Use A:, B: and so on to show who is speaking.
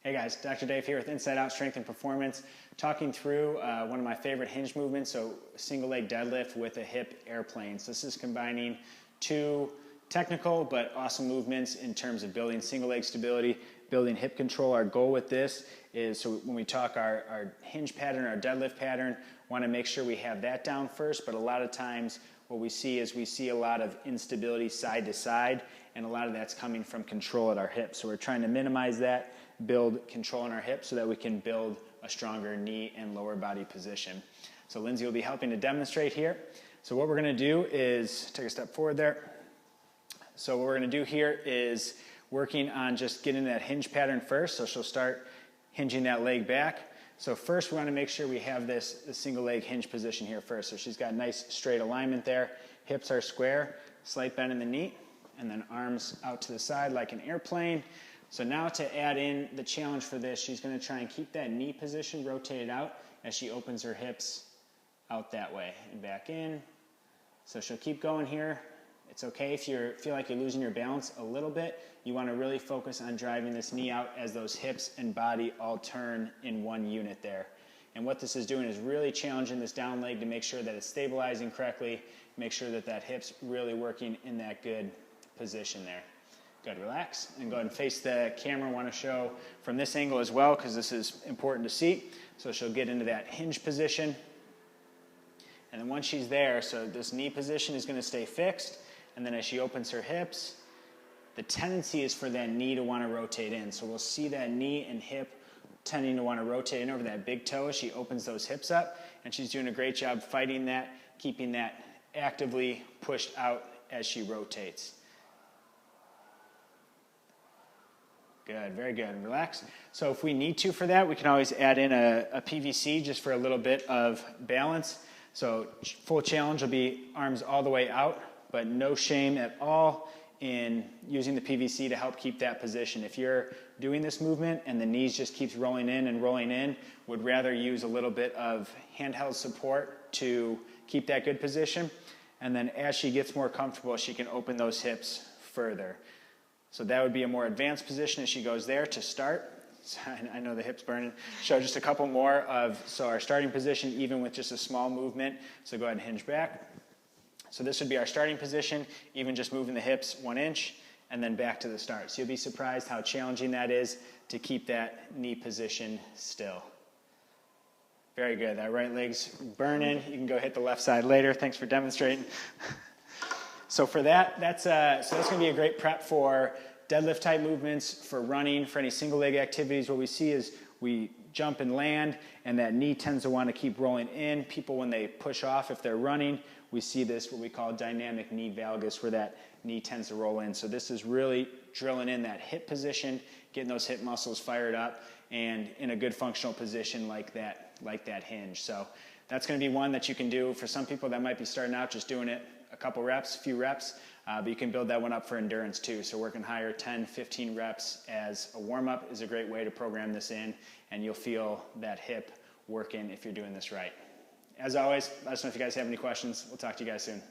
A: Hey guys, Dr. Dave here with Inside Out Strength and Performance, talking through one of my favorite hinge movements, so single leg deadlift with a hip airplane. So this is combining two technical but awesome movements in terms of building single leg stability, building hip control. Our goal with this is, so when we talk our hinge pattern, our deadlift pattern, want to make sure we have that down first, but a lot of times what we see is we see a lot of instability side to side, and a lot of that's coming from control at our hips. So we're trying to minimize that, build control in our hips so that we can build a stronger knee and lower body position. So Lindsay will be helping to demonstrate here. So what we're going to do is take a step forward there. So what we're going to do here is working on just getting that hinge pattern first. So she'll start hinging that leg back. So first we want to make sure we have this single leg hinge position here first. So she's got nice straight alignment there. Hips are square, slight bend in the knee, and then arms out to the side like an airplane. So now to add in the challenge for this, she's going to try and keep that knee position rotated out as she opens her hips out that way and back in. So she'll keep going here. It's okay if you feel like you're losing your balance a little bit. You want to really focus on driving this knee out as those hips and body all turn in one unit there. And what this is doing is really challenging this down leg to make sure that it's stabilizing correctly, make sure that that hip's really working in that good position there. Good, relax, and go ahead and face the camera. I want to show from this angle as well because this is important to see. So she'll get into that hinge position. And then once she's there, so this knee position is going to stay fixed. And then as she opens her hips, the tendency is for that knee to want to rotate in. So we'll see that knee and hip tending to want to rotate in over that big toe as she opens those hips up. And she's doing a great job fighting that, keeping that actively pushed out as she rotates. Good, very good. Relax. So if we need to for that, we can always add in a PVC just for a little bit of balance. So full challenge will be arms all the way out, but no shame at all in using the PVC to help keep that position. If you're doing this movement and the knees just keeps rolling in, would rather use a little bit of handheld support to keep that good position. And then as she gets more comfortable, she can open those hips further. So that would be a more advanced position as she goes there to start. So I know the hip's burning. Show just a couple more of, so our starting position, even with just a small movement. So go ahead and hinge back. So this would be our starting position, even just moving the hips 1 inch, and then back to the start. So you'll be surprised how challenging that is to keep that knee position still. Very good. That right leg's burning. You can go hit the left side later. Thanks for demonstrating. So for that, that's going to be a great prep for deadlift type movements, for running, for any single leg activities. What we see is we jump and land, and that knee tends to want to keep rolling in. People, when they push off, if they're running, we see this, what we call dynamic knee valgus, where that knee tends to roll in. So this is really drilling in that hip position, getting those hip muscles fired up, and in a good functional position like that hinge. So that's going to be one that you can do. For some people that might be starting out just doing it a couple reps, a few reps, but you can build that one up for endurance too. So working higher, 10, 15 reps as a warm-up is a great way to program this in, and you'll feel that hip working if you're doing this right. As always, let us know if you guys have any questions. We'll talk to you guys soon.